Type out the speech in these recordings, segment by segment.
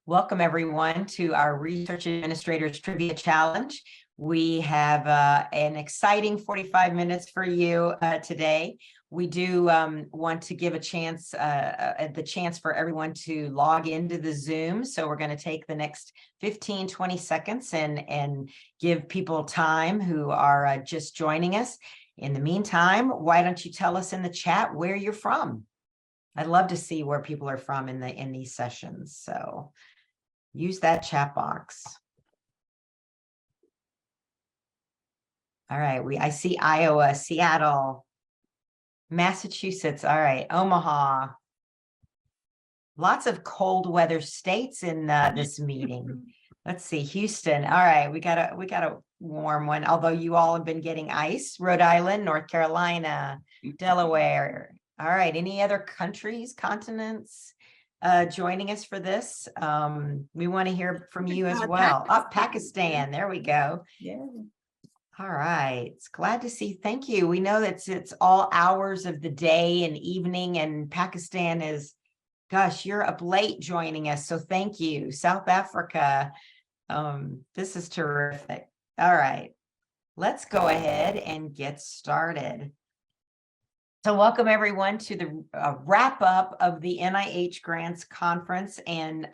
Welcome everyone to our Research Administrators Trivia Challenge. We have an exciting 45 minutes for you today. We do want to give the chance for everyone to log into the Zoom. So we're going to take the next 15, 20 seconds and give people time who are just joining us. In the meantime, why don't you tell us in the chat where you're from? I'd love to see where people are from in these sessions. So use that chat box. All right, I see Iowa, Seattle, Massachusetts. All right, Omaha. Lots of cold weather states in this meeting. Let's see, Houston. All right, we got a warm one. Although you all have been getting ice. Rhode Island, North Carolina, Delaware. All right, any other countries, continents joining us for this? We want to hear from you as well. Pakistan. There we go. Yeah. All right. It's glad to see. Thank you. We know that it's all hours of the day and evening, and Pakistan is, gosh, you're up late joining us. So thank you. South Africa. This is terrific. All right. Let's go ahead and get started. So welcome everyone to the wrap up of the NIH Grants Conference and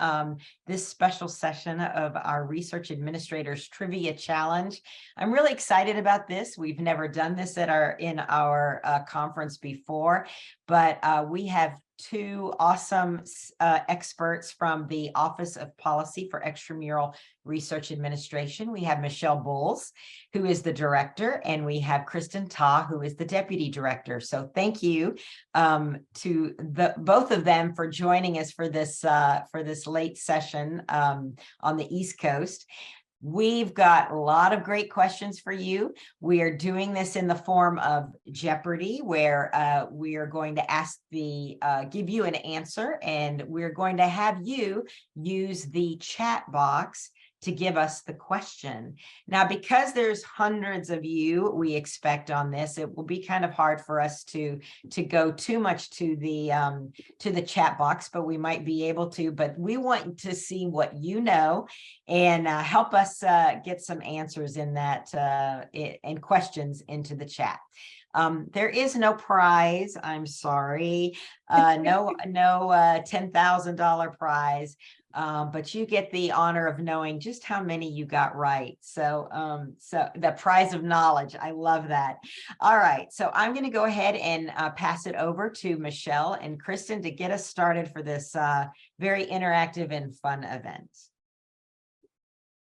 this special session of our Research Administrators Trivia Challenge. I'm really excited about this. We've never done this in our conference before, but we have two awesome experts from the Office of Policy for Extramural Research Administration. We have Michelle Bowles, who is the director, and we have Kristen Ta, who is the deputy director. So thank you to both of them for joining us for this late session on the East Coast. We've got a lot of great questions for you. We are doing this in the form of Jeopardy, where we are going to give you an answer, and we're going to have you use the chat box to give us the question. Now, because there's hundreds of you we expect on this, it will be kind of hard for us to go too much to the chat box, but we might be able to. But we want to see what you know and help us get some answers in that and questions into the chat. There is no prize. I'm sorry. No $10,000 prize. But you get the honor of knowing just how many you got right. So the prize of knowledge. I love that. All right. So I'm going to go ahead and pass it over to Michelle and Kristen to get us started for this very interactive and fun event.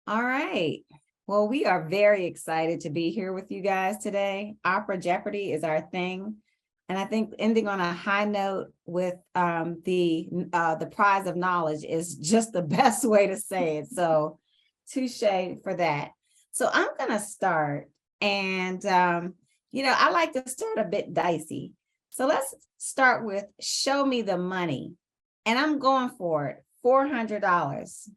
All right. Well, we are very excited to be here with you guys today. Opera Jeopardy is our thing. And I think ending on a high note with the prize of knowledge is just the best way to say it. So touche for that. So I'm going to start. And, I like to start a bit dicey. So let's start with show me the money. And I'm going for it, $400.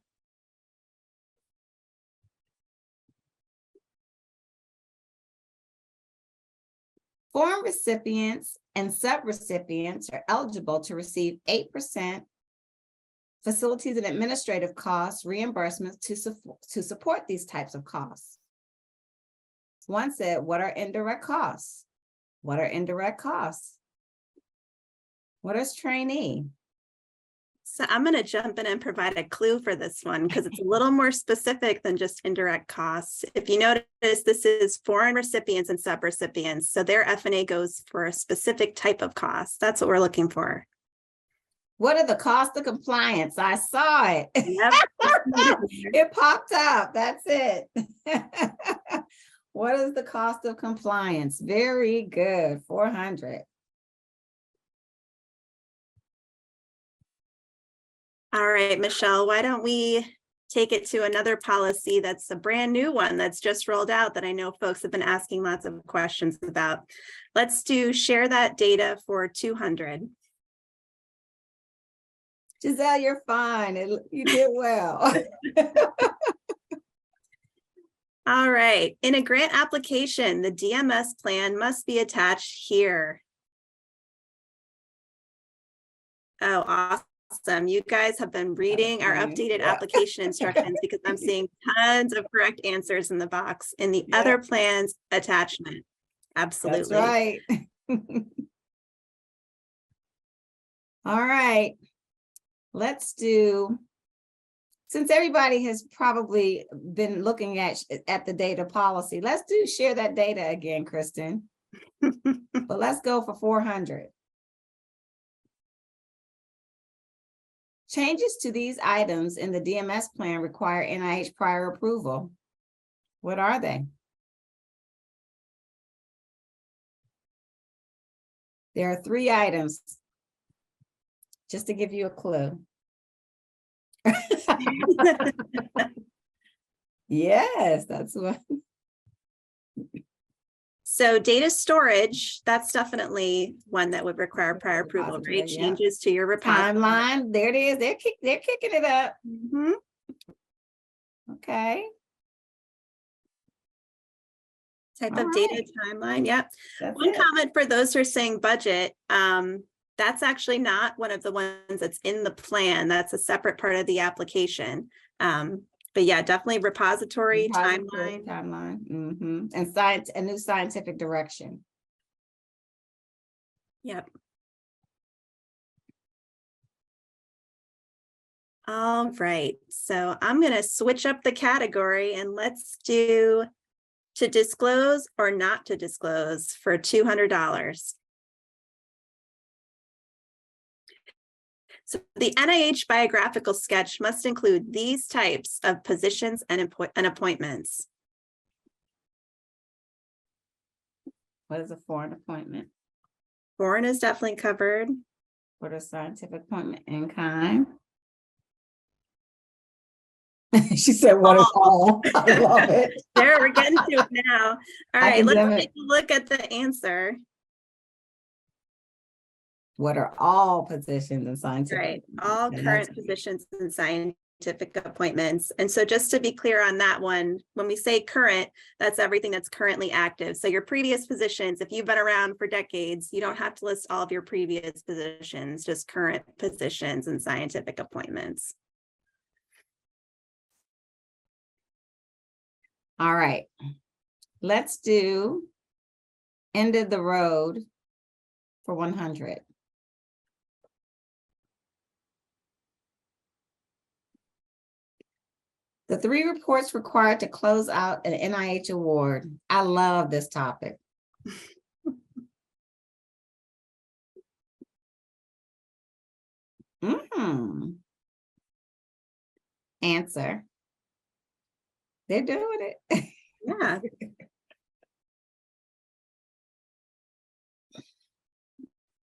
Foreign recipients and subrecipients are eligible to receive 8% facilities and administrative costs reimbursements to support these types of costs. One said, what are indirect costs? What are indirect costs? What is trainee? So I'm going to jump in and provide a clue for this one because it's a little more specific than just indirect costs. If you notice, this is foreign recipients and subrecipients. So their F&A goes for a specific type of cost. That's what we're looking for. What are the costs of compliance? I saw it. Yep. It popped up. That's it. What is the cost of compliance? Very good. 400. All right, Michelle, why don't we take it to another policy that's a brand new one that's just rolled out that I know folks have been asking lots of questions about. Let's share that data for 200. Giselle, you're fine. You did well. All right. In a grant application, the DMS plan must be attached here. Oh, awesome. You guys have been reading our updated application instructions because I'm seeing tons of correct answers in the box in the other plans attachment. Absolutely. That's right. All right. Let's do, since everybody has probably been looking at the data policy, let's do share that data again, Kristen. But let's go for 400. Changes to these items in the DMS plan require NIH prior approval. What are they? There are 3 items, just to give you a clue. Yes, that's what. So data storage, that's definitely one that would require prior approval, right? Yeah. Changes to your repository. Timeline, there it is. They're kicking it up. Mhm. Okay. Type All of data right. timeline. Yep. That's One it. comment for those who are saying budget. That's actually not one of the ones that's in the plan. That's a separate part of the application. But yeah, definitely repository timeline. Timeline. And a new scientific direction. Yep. All right. So I'm going to switch up the category and let's do to disclose or not to disclose for $200. So the NIH biographical sketch must include these types of positions and appointments. What is a foreign appointment? Foreign is definitely covered. What is scientific appointment in kind? She said, what is all? I love it. There, we're getting to it now. All right, let's Academic. take a look at the answer. What are all positions in scientific? Right, all current positions and scientific appointments. And so just to be clear on that one, when we say current, that's everything that's currently active. So your previous positions, if you've been around for decades, you don't have to list all of your previous positions, just current positions and scientific appointments. All right, let's do end of the road for 100. The 3 reports required to close out an NIH award. I love this topic. Answer. They're doing it. Yeah.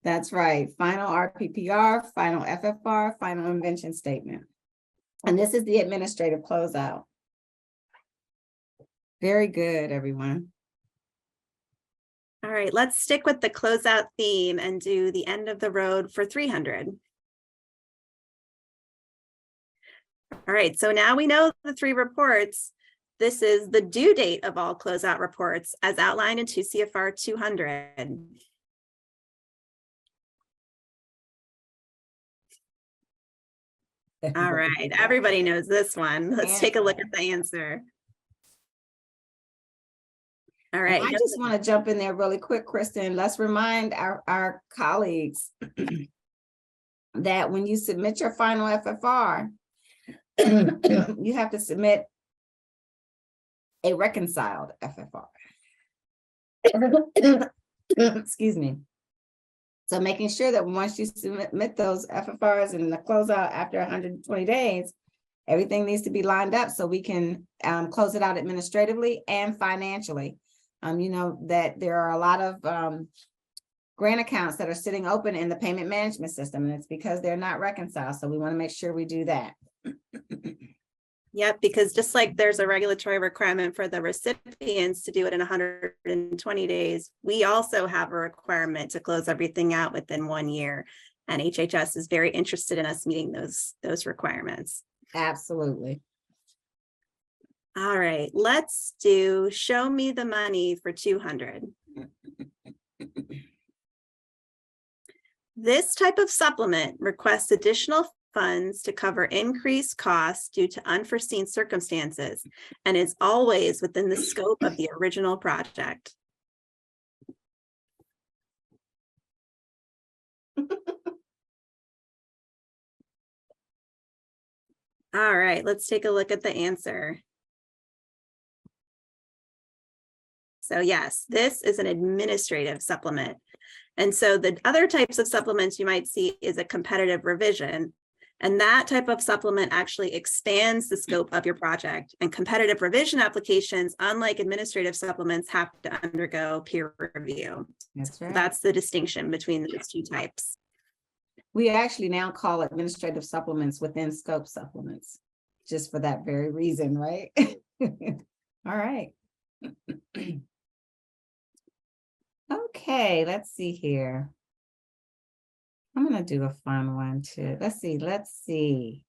That's right. Final RPPR, final FFR, final invention statement. And this is the administrative closeout. Very good, everyone. All right, let's stick with the closeout theme and do the end of the road for 300. All right, so now we know the 3 reports. This is the due date of all closeout reports as outlined in 2 CFR 200. All right, everybody knows this one. Let's take a look at the answer. All right. I just want to jump in there really quick, Kristen. Let's remind our colleagues that when you submit your final FFR, you have to submit a reconciled FFR. Excuse me. So making sure that once you submit those FFRs and the closeout after 120 days, everything needs to be lined up so we can close it out administratively and financially. You know that there are a lot of grant accounts that are sitting open in the payment management system, and it's because they're not reconciled. So we want to make sure we do that. Yep, because just like there's a regulatory requirement for the recipients to do it in 120 days, we also have a requirement to close everything out within 1 year. And HHS is very interested in us meeting those requirements. Absolutely. All right, let's do show me the money for 200. This type of supplement requests additional funds to cover increased costs due to unforeseen circumstances and is always within the scope of the original project. All right, let's take a look at the answer. So yes, this is an administrative supplement. And so the other types of supplements you might see is a competitive revision. And that type of supplement actually expands the scope of your project. And competitive revision applications, unlike administrative supplements, have to undergo peer review. That's right. That's the distinction between those two types. We actually now call administrative supplements within scope supplements, just for that very reason, right? All right. Okay, let's see here. I'm gonna do a fun one too. Let's see.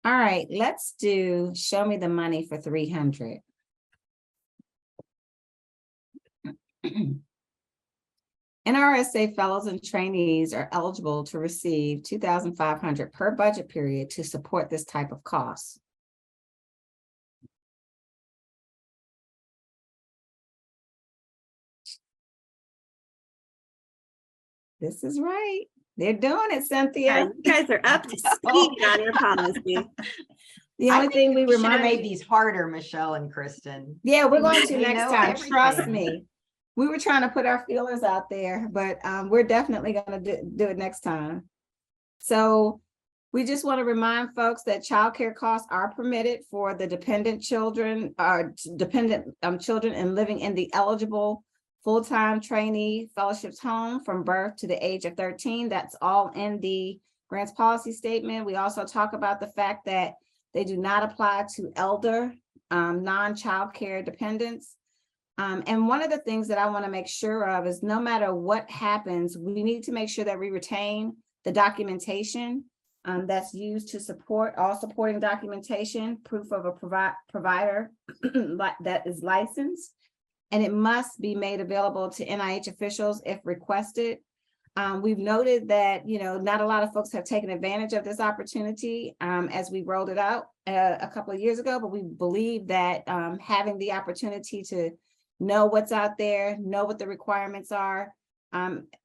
All right, let's do show me the money for 300. NRSA fellows and trainees are eligible to receive $2,500 per budget period to support this type of cost. This is right. They're doing it, Cynthia. Yeah, you guys are up to speed on your policy. The only thing we should have remind made these harder, Michelle and Kristen. Yeah, we're going to They next know time. Trust everything. me. We were trying to put our feelers out there, but we're definitely going to do it next time. So we just want to remind folks that childcare costs are permitted for the dependent children children and living in the eligible full-time trainee fellowships home from birth to the age of 13. That's all in the grants policy statement. We also talk about the fact that they do not apply to elder non-childcare dependents. And one of the things that I want to make sure of is no matter what happens, we need to make sure that we retain the documentation that's used to support all supporting documentation, proof of a provider that is licensed, and it must be made available to NIH officials if requested. We've noted that, not a lot of folks have taken advantage of this opportunity as we rolled it out a couple of years ago, but we believe that having the opportunity to know what's out there, know what the requirements are,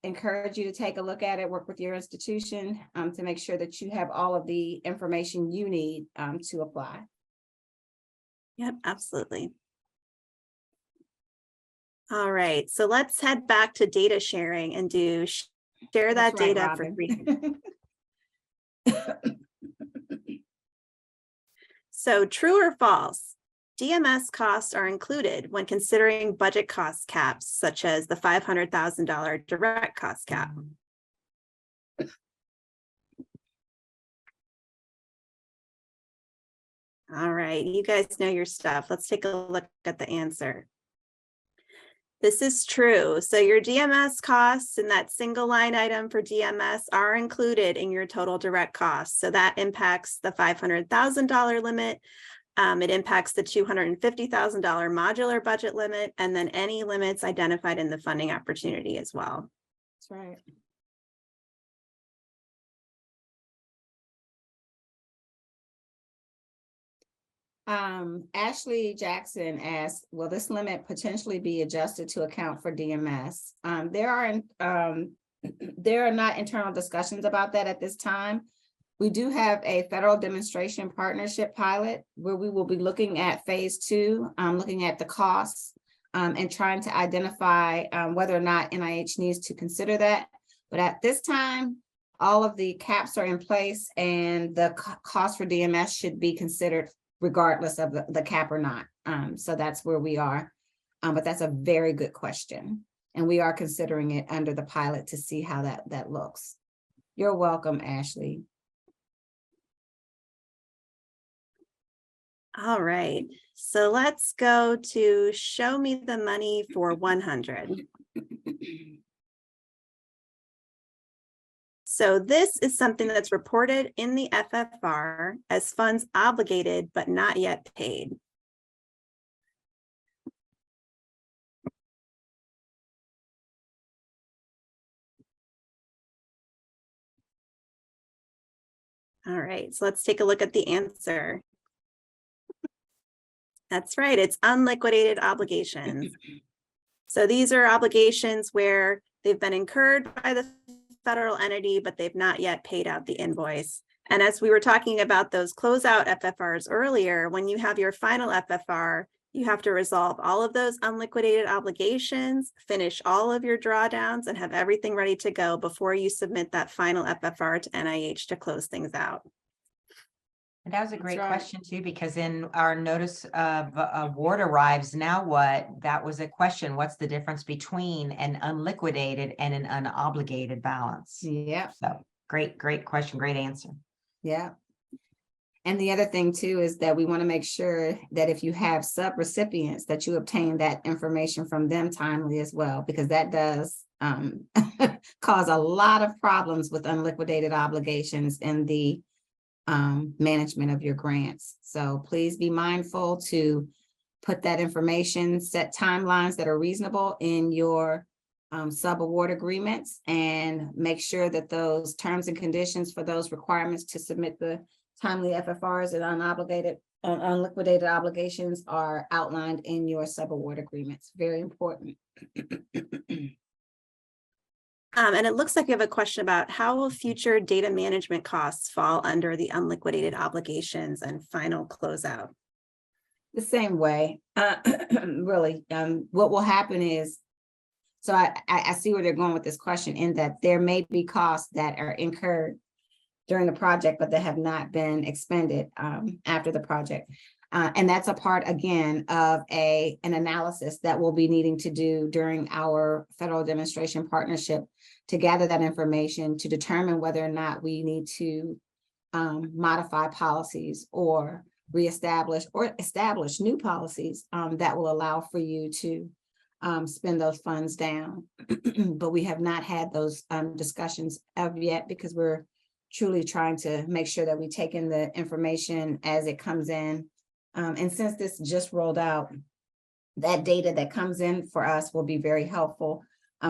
encourage you to take a look at it, work with your institution to make sure that you have all of the information you need to apply. Yep, absolutely. All right, so let's head back to data sharing and share that That's right, data for Robin. free. So true or false? DMS costs are included when considering budget cost caps, such as the $500,000 direct cost cap. All right, you guys know your stuff. Let's take a look at the answer. This is true. So your DMS costs and that single line item for DMS are included in your total direct costs. So that impacts the $500,000 limit. It impacts the $250,000 modular budget limit, and then any limits identified in the funding opportunity as well. That's right. Ashley Jackson asked, will this limit potentially be adjusted to account for DMS? There are not internal discussions about that at this time. We do have a federal demonstration partnership pilot where we will be looking at phase 2, looking at the costs and trying to identify whether or not NIH needs to consider that. But at this time, all of the caps are in place and the cost for DMS should be considered regardless of the cap or not. So that's where we are. But that's a very good question. And we are considering it under the pilot to see how that looks. You're welcome, Ashley. All right, so let's go to show me the money for 100. So this is something that's reported in the FFR as funds obligated but not yet paid. All right, so let's take a look at the answer. That's right, it's unliquidated obligations. So these are obligations where they've been incurred by the federal entity, but they've not yet paid out the invoice. And as we were talking about those closeout FFRs earlier, when you have your final FFR, you have to resolve all of those unliquidated obligations, finish all of your drawdowns, and have everything ready to go before you submit that final FFR to NIH to close things out. And that was a That's great right. question too, because in our notice of award arrives, now what? That was a question. What's the difference between an unliquidated and an unobligated balance? Yeah, So great question, great answer. yeah. And the other thing too is that we want to make sure that if you have sub-recipients, that you obtain that information from them timely as well, because that does cause a lot of problems with unliquidated obligations in the management of your grants. So please be mindful to put that information, set timelines that are reasonable in your sub-award agreements, and make sure that those terms and conditions for those requirements to submit the timely FFRs and unliquidated obligations are outlined in your sub-award agreements. Very important. And it looks like you have a question about how will future data management costs fall under the unliquidated obligations and final closeout? The same way, really, what will happen is, so I see where they're going with this question, in that there may be costs that are incurred during the project, but that have not been expended after the project. And that's a part, again, of an analysis that we'll be needing to do during our federal demonstration partnership to gather that information to determine whether or not we need to modify policies or reestablish or establish new policies that will allow for you to spend those funds down. But we have not had those discussions of yet, because we're truly trying to make sure that we take in the information as it comes in. And since this just rolled out, that data that comes in for us will be very helpful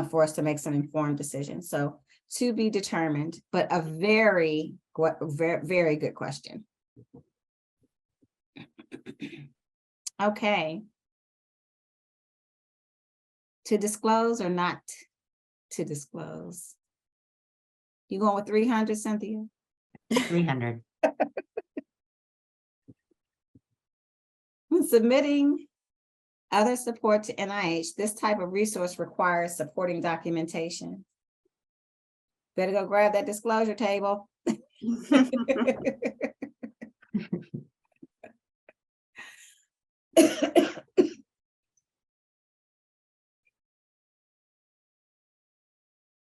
for us to make some informed decisions. So to be determined, but a very, very good question. Okay. To disclose or not to disclose? You going with 300, Cynthia? 300. When submitting other support to NIH, this type of resource requires supporting documentation. Better go grab that disclosure table.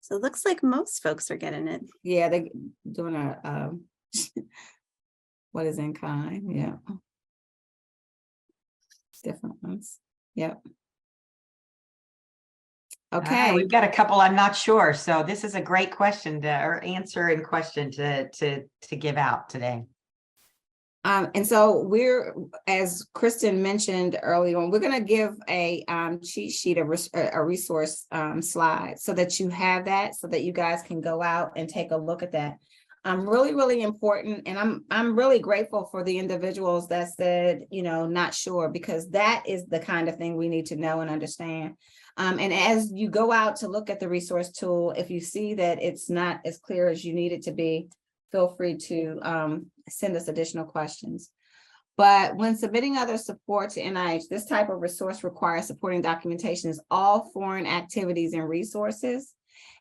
So it looks like most folks are getting it. Yeah, they're doing a what is in kind, yeah. Different ones, yep. Okay. We've got a couple I'm not sure. So this is a great question or answer and question to give out today. And so we're, as Kristen mentioned earlier on, we're going to give a cheat sheet, a resource slide, so that you have that, so that you guys can go out and take a look at that. Really important, and I'm really grateful for the individuals that said, not sure, because that is the kind of thing we need to know and understand. And as you go out to look at the resource tool, if you see that it's not as clear as you need it to be, feel free to send us additional questions. But when submitting other support to NIH, this type of resource requires supporting documentation is all foreign activities and resources.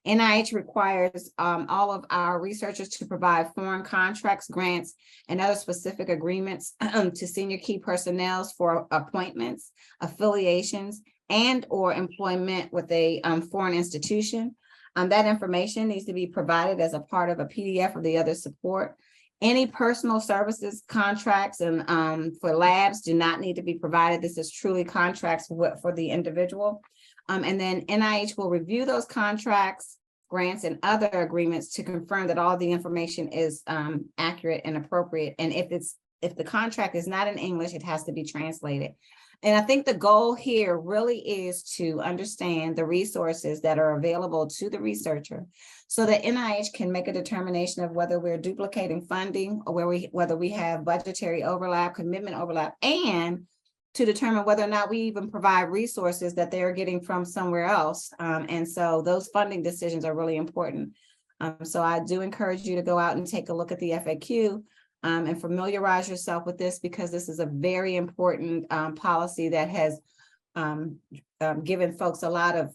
NIH requires all of our researchers to provide foreign contracts, grants, and other specific agreements to senior key personnel for appointments, affiliations, and or employment with a foreign institution. That information needs to be provided as a part of a PDF of the other support. Any personal services contracts and for labs do not need to be provided. This is truly contracts for the individual. And then NIH will review those contracts, grants, and other agreements to confirm that all the information is accurate and appropriate. And if it's if the contract is not in English, it has to be translated. And I think the goal here really is to understand the resources that are available to the researcher so that NIH can make a determination of whether we're duplicating funding or whether we have budgetary overlap, commitment overlap, and to determine whether or not we even provide resources that they're getting from somewhere else. And so those funding decisions are really important. So I do encourage you to go out and take a look at the FAQ and familiarize yourself with this, because this is a very important policy that has given folks a lot of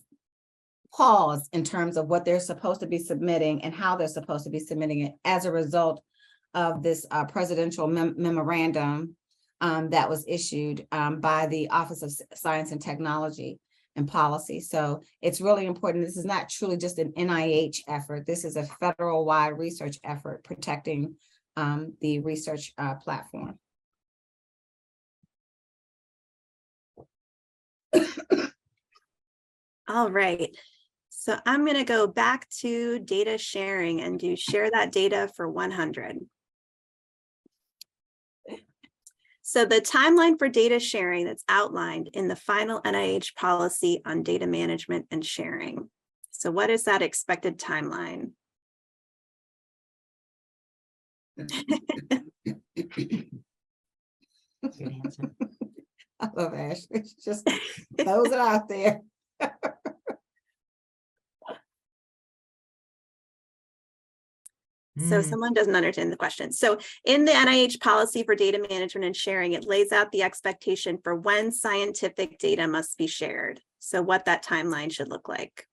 pause in terms of what they're supposed to be submitting and how they're supposed to be submitting it as a result of this presidential memorandum that was issued by the Office of Science and Technology and Policy. So it's really important. This is not truly just an NIH effort. This is a federal-wide research effort protecting the research platform. All right. So I'm going to go back to data sharing and do share that data for 100. So the timeline for data sharing that's outlined in the final NIH policy on data management and sharing. So what is that expected timeline? Good answer. I love Ashley. She just throws it out there. So someone doesn't understand the question. So in the NIH policy for data management and sharing, it lays out the expectation for when scientific data must be shared. So what that timeline should look like.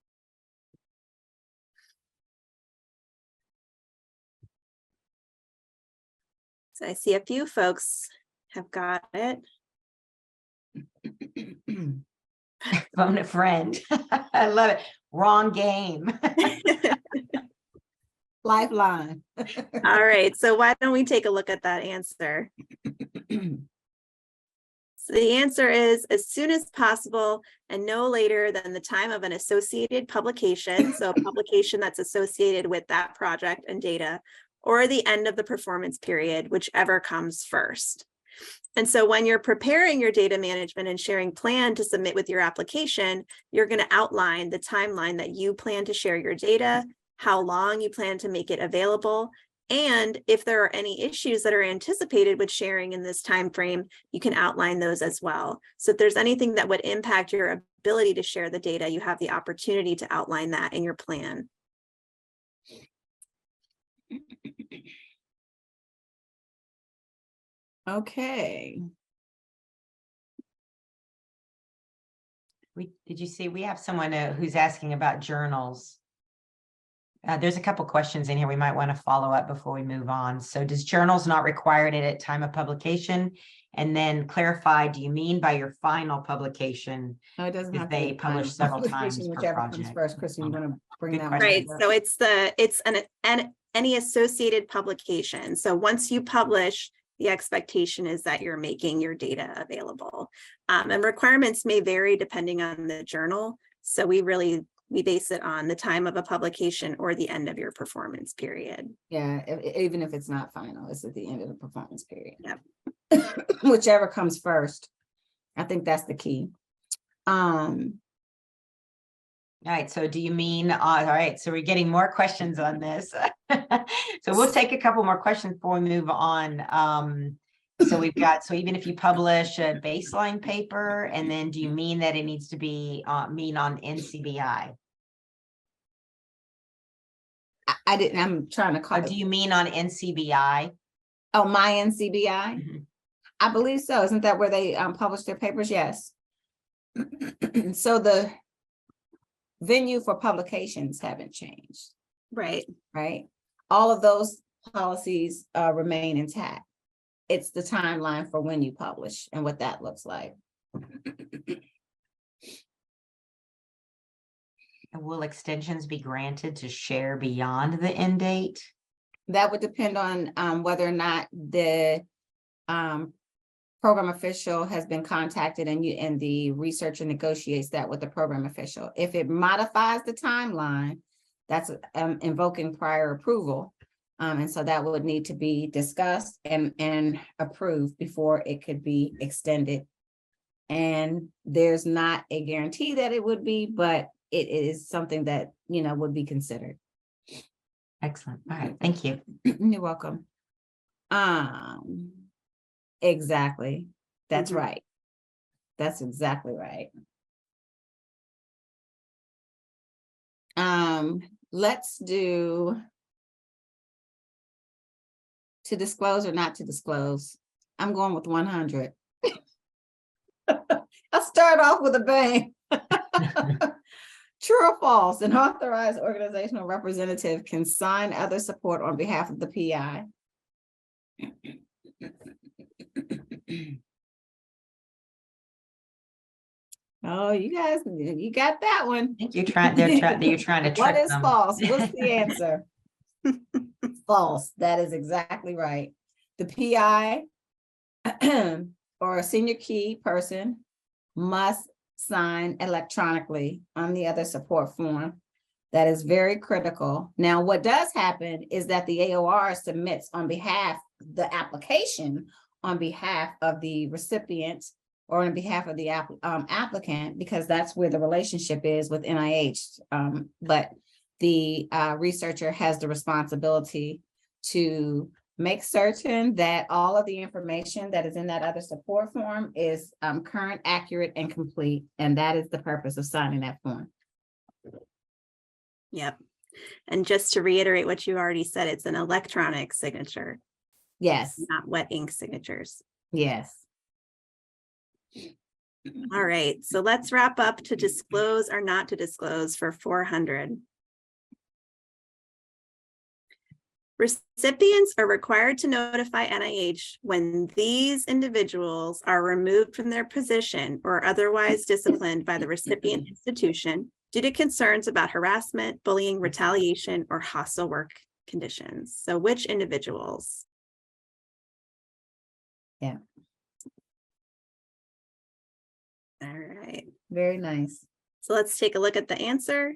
So I see a few folks have got it. Phone a friend. I love it. Wrong game. Lifeline. All right, so why don't we take a look at that answer? So the answer is as soon as possible and no later than the time of an associated publication, so a publication that's associated with that project and data, or the end of the performance period, whichever comes first. And so when you're preparing your data management and sharing plan to submit with your application, you're going to outline the timeline that you plan to share your data, how long you plan to make it available, and if there are any issues that are anticipated with sharing in this time frame, you can outline those as well. So if there's anything that would impact your ability to share the data, you have the opportunity to outline that in your plan. Okay. Did you see we have someone who's asking about journals? There's a couple questions in here we might want to follow up before we move on. So does journals not required it at time of publication? And then clarify, do you mean by your final publication? No, it doesn't If have they to be publish final several times publication, per whichever comes project. first. Kristen, you want to bring Good that question. one Right, up? so it's any associated publication. So once you publish, the expectation is that you're making your data available. And requirements may vary depending on the journal. So we base it on the time of a publication or the end of your performance period. Yeah, even if it's not final, it's at the end of the performance period. Yep. Whichever comes first. I think that's the key. All right, so do you mean, all right, so we're getting more questions on this. So we'll take a couple more questions before we move on. So we've got, so even if you publish a baseline paper, and then do you mean that it needs to be mean on NCBI? I didn't, I'm trying to call Do you mean on NCBI? Oh, my NCBI? Mm-hmm. I believe so. Isn't that where they publish their papers? Yes. So the venue for publications haven't changed. Right. Right? All of those policies remain intact. It's the timeline for when you publish and what that looks like. And will extensions be granted to share beyond the end date? That would depend on whether or not the program official has been contacted and the researcher negotiates that with the program official. If it modifies the timeline, that's invoking prior approval. And so that would need to be discussed and approved before it could be extended. And there's not a guarantee that it would be, but it is something that, would be considered. Excellent. All right. Thank you. You're welcome. Exactly. That's Mhm. right. That's exactly right. Let's do to disclose or not to disclose. I'm going with 100. I'll start off with a bang. True or false, an authorized organizational representative can sign other support on behalf of the PI. Oh, you guys, you got that one. I think you're trying to trick What is them. false? What's the answer? False. That is exactly right. The PI or a senior key person must sign electronically on the other support form. That is very critical. Now, what does happen is that the AOR submits on behalf, the application on behalf of the recipient or on behalf of the applicant, because that's where the relationship is with NIH. But the researcher has the responsibility to make certain that all of the information that is in that other support form is current, accurate, and complete. And that is the purpose of signing that form. Yep. And just to reiterate what you already said, it's an electronic signature, Yes, not wet ink signatures. yes. All right, so let's wrap up to disclose or not to disclose for 400. Recipients are required to notify NIH when these individuals are removed from their position or otherwise disciplined by the recipient institution due to concerns about harassment, bullying, retaliation, or hostile work conditions. So which individuals? Yeah. All right. Very nice. So let's take a look at the answer.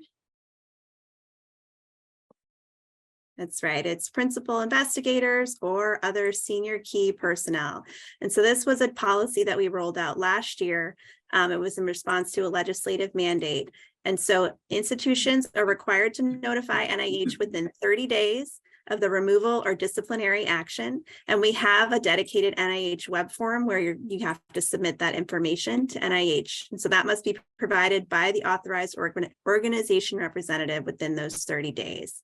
That's right. It's principal investigators or other senior key personnel. And so this was a policy that we rolled out last year. It was in response to a legislative mandate. And so institutions are required to notify NIH within 30 days of the removal or disciplinary action. And we have a dedicated NIH web form where you have to submit that information to NIH. And so that must be provided by the authorized organization representative within those 30 days.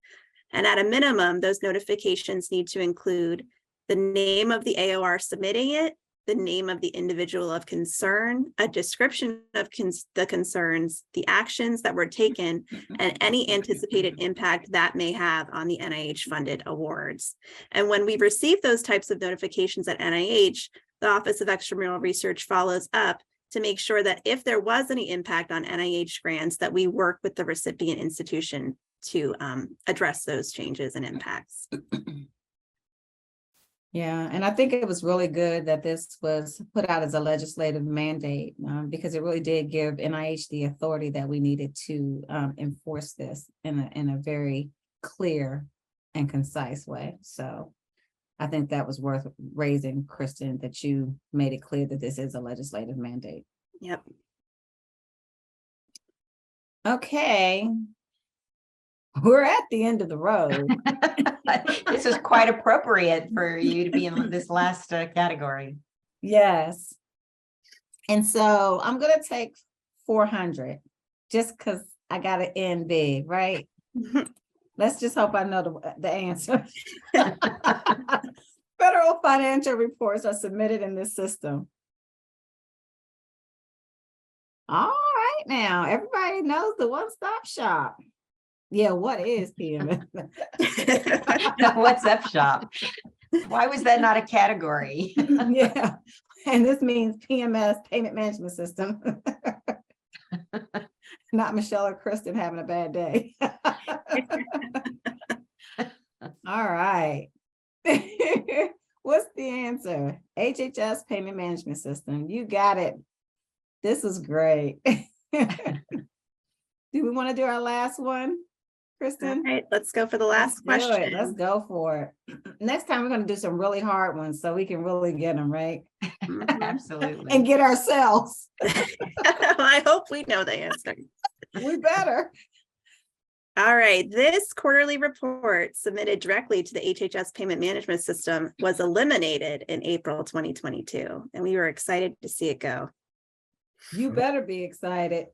And at a minimum, those notifications need to include the name of the AOR submitting it, the name of the individual of concern, a description of the concerns, the actions that were taken, and any anticipated impact that may have on the NIH-funded awards. And when we receive those types of notifications at NIH, the Office of Extramural Research follows up to make sure that if there was any impact on NIH grants, that we work with the recipient institution to address those changes and impacts. Yeah, and I think it was really good that this was put out as a legislative mandate because it really did give NIH the authority that we needed to enforce this in a very clear and concise way. So I think that was worth raising, Kristen, that you made it clear that this is a legislative mandate. Yep. Okay. We're at the end of the road. This is quite appropriate for you to be in this last category. Yes. And so I'm going to take 400 just because I got to end big, right? Let's just hope I know the answer. Federal financial reports are submitted in this system. All right, now everybody knows the one-stop shop. Yeah, what is PMS? What's up shop? Why was that not a category? Yeah, and this means PMS, payment management system. Not Michelle or Kristen having a bad day. All right. What's the answer? HHS payment management system. You got it. This is great. Do we want to do our last one, Kristen? All right, let's go for the Let's last do it. Let's question. go for it. Next time we're going to do some really hard ones so we can really get them right Mhm. Absolutely. and get ourselves. I hope we know the answer. We better. All right, this quarterly report submitted directly to the HHS payment management system was eliminated in April 2022, and we were excited to see it go. You better be excited.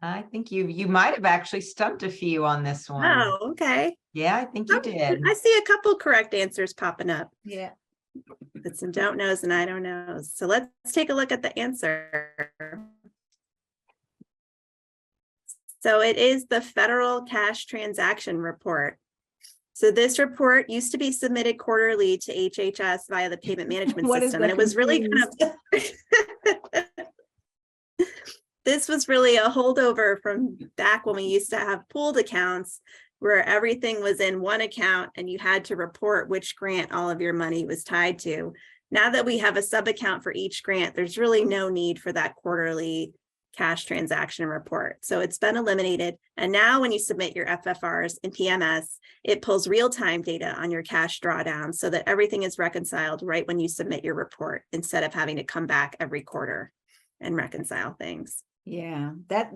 I think you might have actually stumped a few on this one. Oh, okay. Yeah, I think you Oh, did. I see a couple correct answers popping up. Yeah. But some don't knows and I don't know. So let's take a look at the answer. So it is the Federal Cash Transaction Report. So this report used to be submitted quarterly to HHS via the payment management What is system. the And it was really kind of, this was really a holdover from back when we used to have pooled accounts where everything was in one account and you had to report which grant all of your money was tied to. Now that we have a sub account for each grant, there's really no need for that quarterly cash transaction report. So it's been eliminated. And now when you submit your FFRs in PMS, it pulls real-time data on your cash drawdown so that everything is reconciled right when you submit your report instead of having to come back every quarter and reconcile things. Yeah, that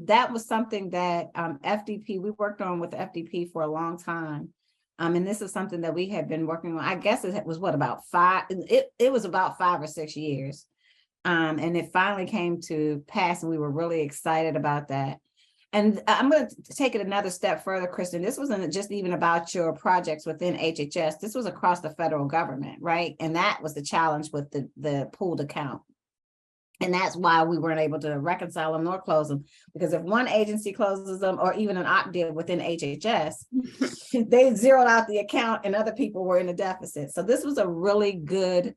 that was something that FDP, we worked on with FDP for a long time. And this is something that we had been working on. I guess it was what, about it was about 5 or 6 years. And it finally came to pass, and we were really excited about that. And I'm going to take it another step further, Kristen. This wasn't just even about your projects within HHS. This was across the federal government, right? And that was the challenge with the pooled account. And that's why we weren't able to reconcile them nor close them, because if one agency closes them, or even an opt deal within HHS, they zeroed out the account and other people were in a deficit. So this was a really good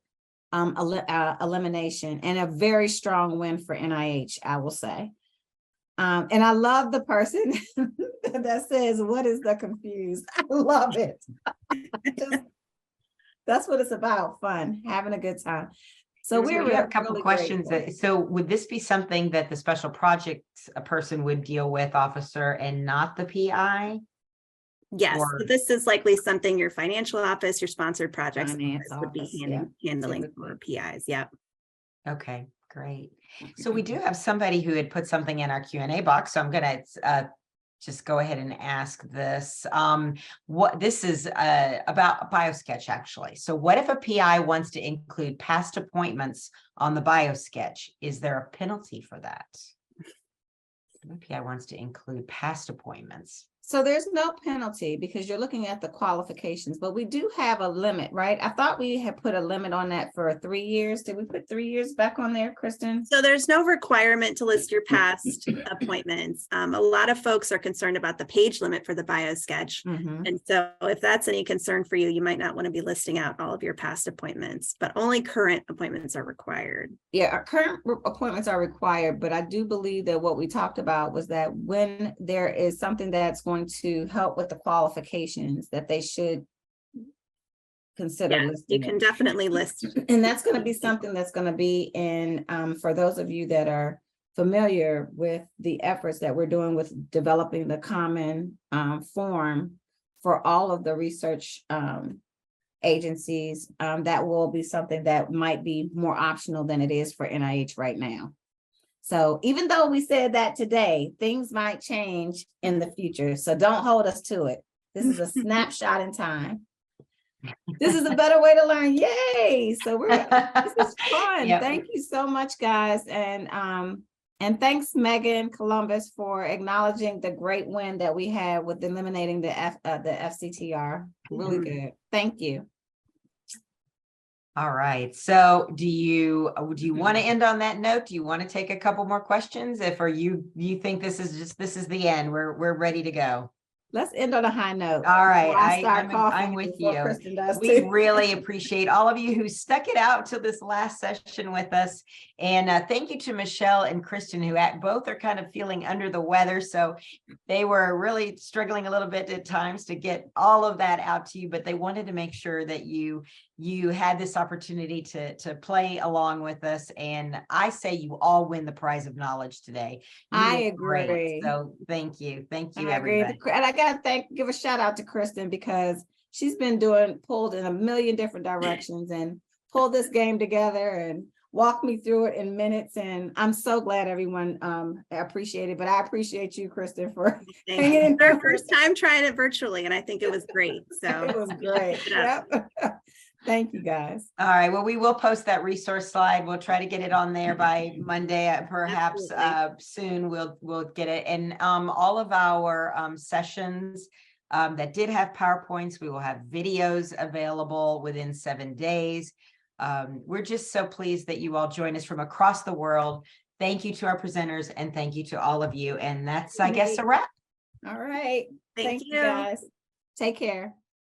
elimination and a very strong win for NIH, I will say. And I love the person that says, "What is the confused?" I love it. That's what it's about, fun, having a good time. So we have a couple really questions. grateful. So would this be something that the special projects a person would deal with, officer, and not the PI? Yes, Or- so this is likely something your financial office, your sponsored projects Finance office would be office, handling typically. for PIs. Yep. Okay, great. So we do have somebody who had put something in our Q&A box, so I'm gonna just go ahead and ask this. What this is about BioSketch, actually. So what if a PI wants to include past appointments on the BioSketch? Is there a penalty for that? The PI wants to include past appointments. So there's no penalty because you're looking at the qualifications, but we do have a limit, right? I thought we had put a limit on that for 3 years. Did we put 3 years back on there, Kristen? So there's no requirement to list your past appointments. A lot of folks are concerned about the page limit for the BioSketch. Mhm. And so if that's any concern for you, you might not want to be listing out all of your past appointments, but only current appointments are required. Yeah, our current appointments are required, but I do believe that what we talked about was that when there is something that's going to help with the qualifications, that they should consider Yeah, listing you can it. definitely list. And that's going to be something that's going to be in, for those of you that are familiar with the efforts that we're doing with developing the common form for all of the research agencies, that will be something that might be more optional than it is for NIH right now. So even though we said that today, things might change in the future. So don't hold us to it. This is a snapshot in time. This is a better way to learn. Yay. So this is fun. Yep. Thank you so much, guys. And thanks, Megan Columbus, for acknowledging the great win that we had with eliminating the FCTR. Really good. Thank you. All right. So do you want to end on that note? Do you want to take a couple more questions? Or you think this is the end? We're ready to go. Let's end on a high note. All right, I'm with you. We really appreciate all of you who stuck it out to this last session with us. And thank you to Michelle and Kristen, who both are kind of feeling under the weather. So they were really struggling a little bit at times to get all of that out to you, but they wanted to make sure that you you had this opportunity to play along with us. And I say you all win the prize of knowledge today. You I did great. agree. So thank you. Thank you, I agree. everybody. And I gotta give a shout out to Kristen, because she's been pulled in a million different directions and pulled this game together and walked me through it in minutes. And I'm so glad everyone appreciated it. But I appreciate you, Kristen, for hanging in Our there. first time trying it virtually, and I think it was great. So It was great. Yep. Thank you, guys. All right. Well, we will post that resource slide. We'll try to get it on there by Monday, perhaps soon. We'll get it. And all of our sessions that did have PowerPoints, we will have videos available within 7 days. We're just so pleased that you all join us from across the world. Thank you to our presenters, and thank you to all of you. And that's, I guess, a wrap. All right. Thank you. Guys. Take care.